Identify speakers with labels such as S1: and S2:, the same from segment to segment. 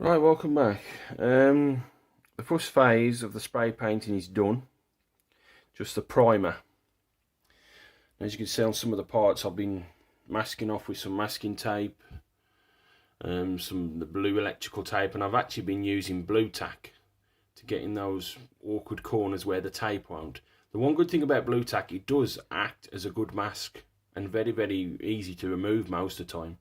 S1: Right, welcome back. The first phase of the spray painting is done. Just the primer. As you can see on some of the parts, I've been masking off with some masking tape, the blue electrical tape, and I've actually been using blue tack to get in those awkward corners where the tape won't. The one good thing about blue tack, it does act as a good mask and very, very easy to remove most of the time.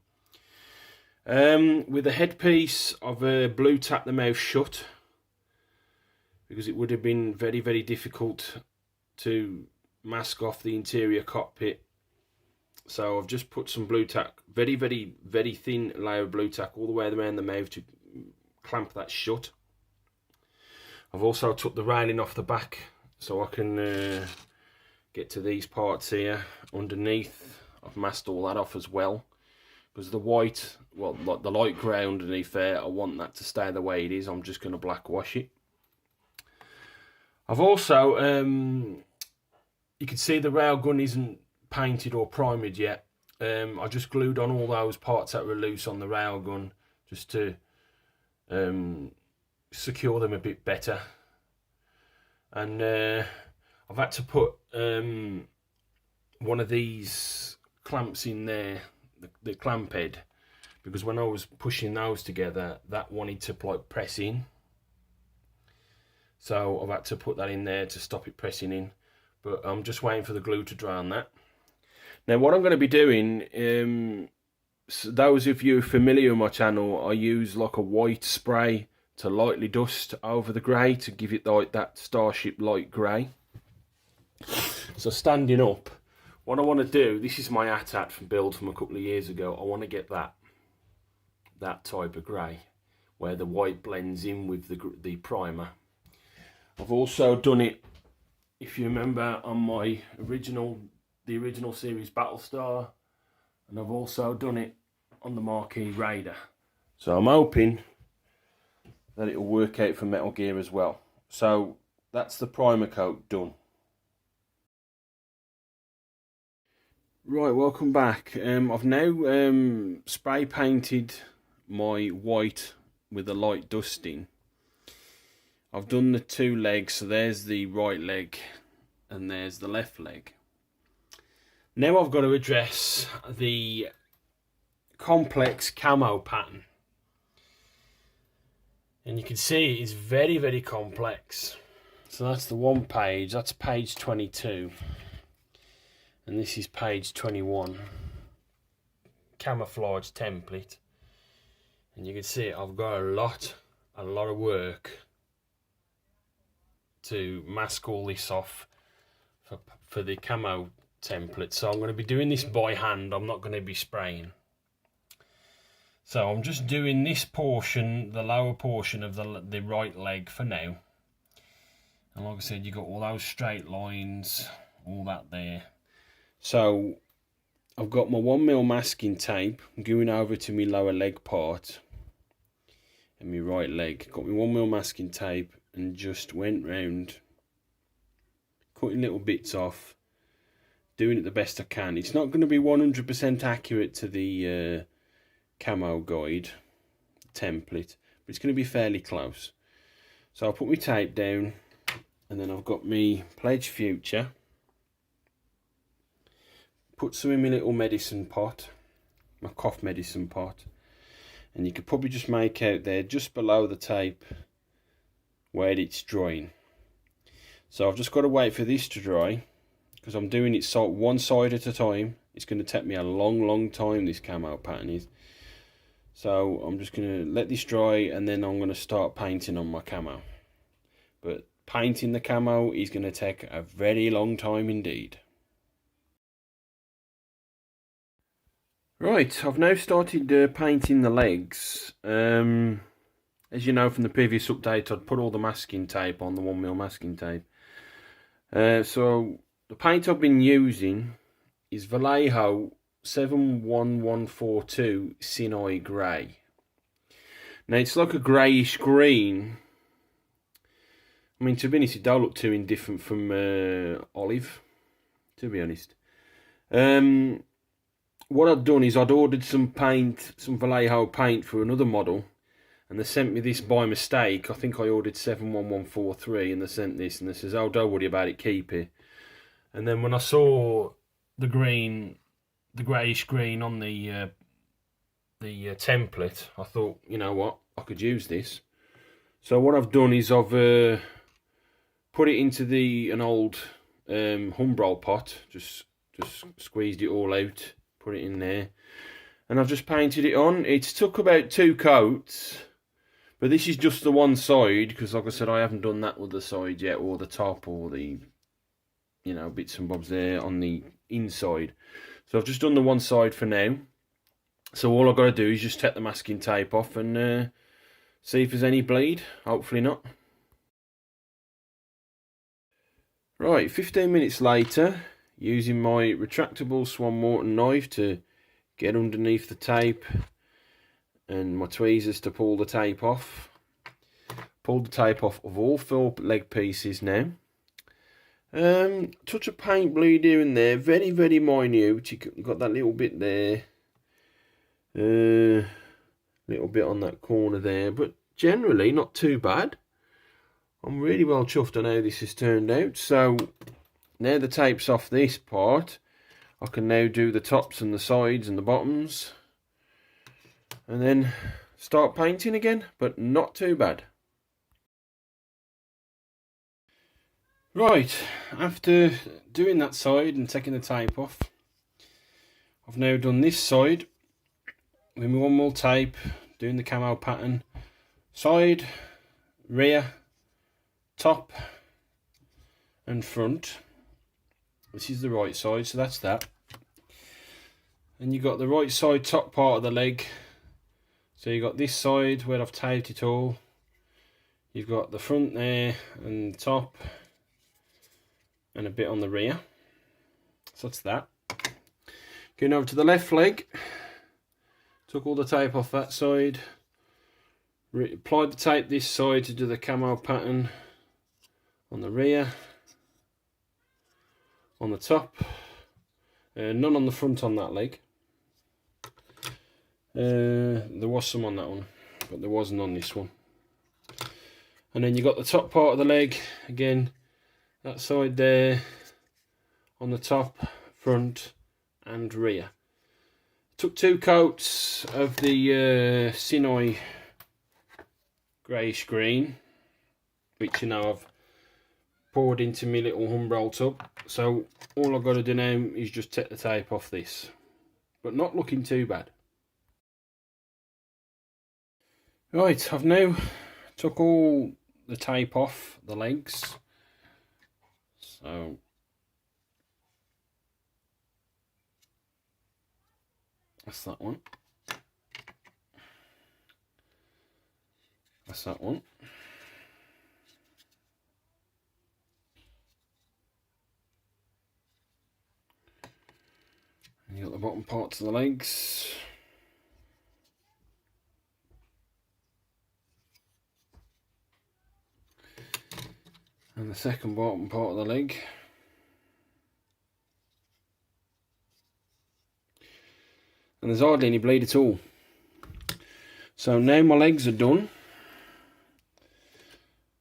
S1: With the headpiece, I've blue tacked the mouth shut because it would have been very, very difficult to mask off the interior cockpit. So I've just put some blue tack, very, very, very thin layer of blue tack all the way around the mouth to clamp that shut. I've also took the railing off the back so I can get to these parts here underneath. I've masked all that off as well. Because the white, well, like the light grey underneath there, I want that to stay the way it is. I'm just going to black wash it. I've also, you can see the railgun isn't painted or primed yet. I just glued on all those parts that were loose on the railgun just to secure them a bit better. And I've had to put one of these clamps in there, the clamp head, because when I was pushing those together, that wanted to like press in. So I've had to put that in there to stop it pressing in. But I'm just waiting for the glue to dry on that. Now what I'm going to be doing, so those of you familiar with my channel, I use like a white spray to lightly dust over the grey to give it like that starship light grey. So standing up, what I want to do, this is my hat from build from a couple of years ago. I want to get that type of grey, where the white blends in with the primer. I've also done it, if you remember, on my the original series Battlestar, and I've also done it on the Marquee Raider. So I'm hoping that it'll work out for Metal Gear as well. So that's the primer coat done. Right, welcome back. I've now spray painted my white with a light dusting. I've done the two legs, so there's the right leg and there's the left leg. Now I've got to address the complex camo pattern. And you can see it's very, very complex. So that's the one page, that's page 22. And this is page 21, camouflage template. And you can see I've got a lot of work to mask all this off for the camo template. So I'm going to be doing this by hand, I'm not going to be spraying. So I'm just doing this portion, the lower portion of the right leg for now. And like I said, you've got all those straight lines, all that there. So I've got my 1mm masking tape going over to my lower leg part and my right leg. Got my 1mm masking tape and just went round cutting little bits off, doing it the best I can. It's not going to be 100% accurate to the camo guide template, but it's going to be fairly close. So I'll put my tape down and then I've got my Pledge Future. Put some in my little medicine pot, my cough medicine pot, and you could probably just make out there just below the tape where it's drying. So I've just got to wait for this to dry because I'm doing it one side at a time. It's going to take me a long time, this camo pattern is. So I'm just going to let this dry and then I'm going to start painting on my camo. But painting the camo is going to take a very long time indeed. Right, I've now started painting the legs. As you know from the previous update, I'd put all the masking tape on, the 1mm masking tape. So the paint I've been using is Vallejo 71142 Sinai Grey. Now it's like a greyish green. I mean, to be honest, it don't look too indifferent from olive, to be honest. What I'd done is I'd ordered some paint, some Vallejo paint for another model, and they sent me this by mistake. I think I ordered 71143 and they sent this, and they says, oh, don't worry about it, keep it. And then when I saw the green, the greyish green on the template, I thought, you know what, I could use this. So what I've done is I've put it into an old humbrol pot, just squeezed it all out, put it in there, and I've just painted it on. It's took about 2 coats, but this is just the one side, because like I said, I haven't done that other side yet, or the top, or the, you know, bits and bobs there on the inside. So I've just done the one side for now. So all I've got to do is just take the masking tape off and see if there's any bleed. Hopefully not. Right, 15 minutes later, using my retractable Swan Morton knife to get underneath the tape and my tweezers to pull the tape off. Pulled the tape off of all 4 leg pieces now. Touch of paint bleed here and there, very, very minute. You've got that little bit there. Little bit on that corner there, but generally not too bad. I'm really well chuffed on how this has turned out. So now the tape's off this part, I can now do the tops and the sides and the bottoms, and then start painting again, but not too bad. Right, after doing that side and taking the tape off, I've now done this side with my one more tape, doing the camo pattern, side, rear, top and front. This is the right side, so that's that. And you've got the right side top part of the leg. So you've got this side where I've taped it all. You've got the front there and the top and a bit on the rear. So that's that. Going over to the left leg. Took all the tape off that side. Applied the tape this side to do the camo pattern on the rear, on the top, none on the front on that leg. There was some on that one, but there wasn't on this one. And then you got the top part of the leg again, that side there, on the top, front and rear. Took 2 coats of the Sinai Greyish green, which, you know, I've poured into my little humbrol tub. So all I've got to do now is just take the tape off this, but not looking too bad. Right, I've now took all the tape off the legs, so that's that one, that's that one. And you got the bottom parts of the legs. And the second bottom part of the leg. And there's hardly any bleed at all. So now my legs are done.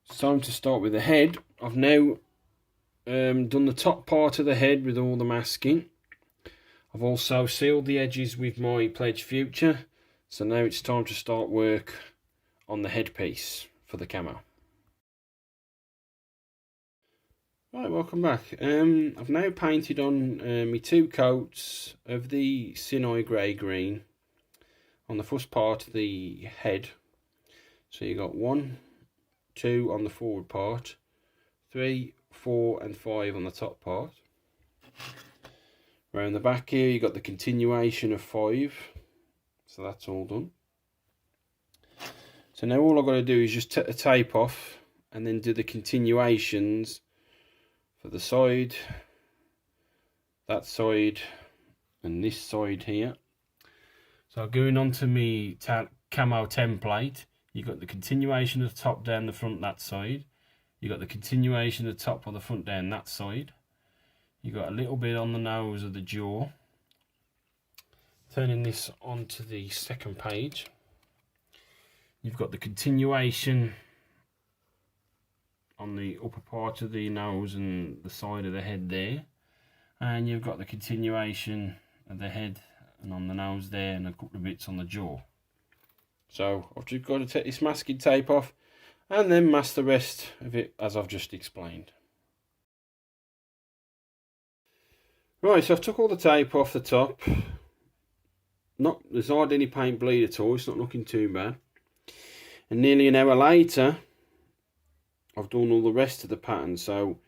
S1: It's time to start with the head. I've now done the top part of the head with all the masking. I've also sealed the edges with my Pledge Future. So now it's time to start work on the headpiece for the camo. Right, welcome back. I've now painted on my 2 coats of the Sinai Grey green on the first part of the head. So you got 1, 2 on the forward part, 3, 4 and 5 on the top part. Around the back here you got the continuation of 5, so that's all done. So now all I've got to do is just take the tape off and then do the continuations for the side, that side and this side here. So going on to my camo template, you got the continuation of the top down the front that side, you got the continuation of the top of the front down that side, you got a little bit on the nose of the jaw. Turning this onto the second page, You've got the continuation on the upper part of the nose and the side of the head there, and you've got the continuation of the head and on the nose there, and a couple of bits on the jaw. So I've just got to take this masking tape off and then mask the rest of it as I've just explained. Right, so I've took all the tape off the top. There's hardly any paint bleed at all, it's not looking too bad. And nearly an hour later, I've done all the rest of the pattern. So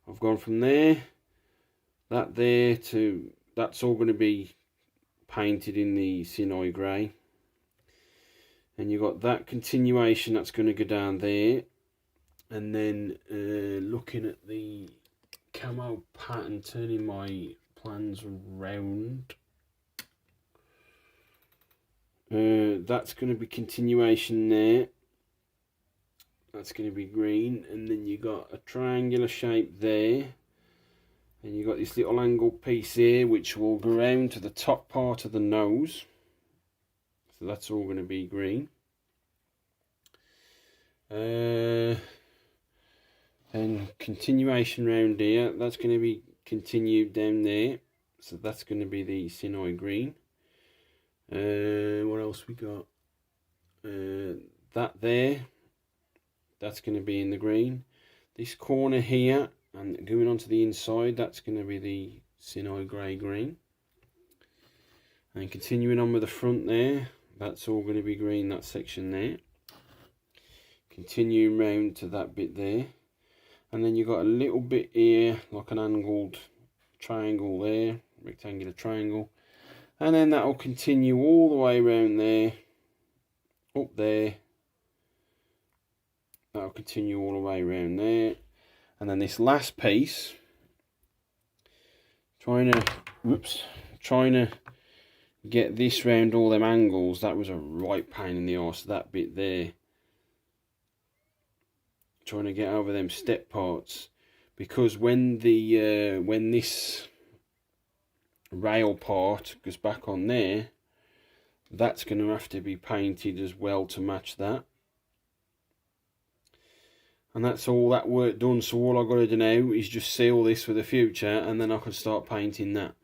S1: I've gone from there, that there, to that's all going to be painted in the Sinai Grey. And you've got that continuation that's going to go down there. And then looking at the camo pattern, turning my plans around, that's going to be continuation there. That's going to be green, and then you got a triangular shape there, and you got this little angle piece here which will go around to the top part of the nose, so that's all going to be green. And continuation round here, that's going to be continued down there, so that's going to be the Sinai green. What else we got? That there, that's going to be in the green. This corner here and going onto the inside, that's going to be the Sinai Grey green. And continuing on with the front there, that's all going to be green, that section there. Continuing round to that bit there. And then you've got a little bit here, like an angled triangle there, rectangular triangle. And then that will continue all the way around there, up there. That'll continue all the way around there. And then this last piece, trying to get this round all them angles, that was a right pain in the arse, that bit there. Trying to get over them step parts, because when this rail part goes back on there, that's going to have to be painted as well to match that. And that's all that work done, so all I've got to do now is just seal this for the future, and then I can start painting that.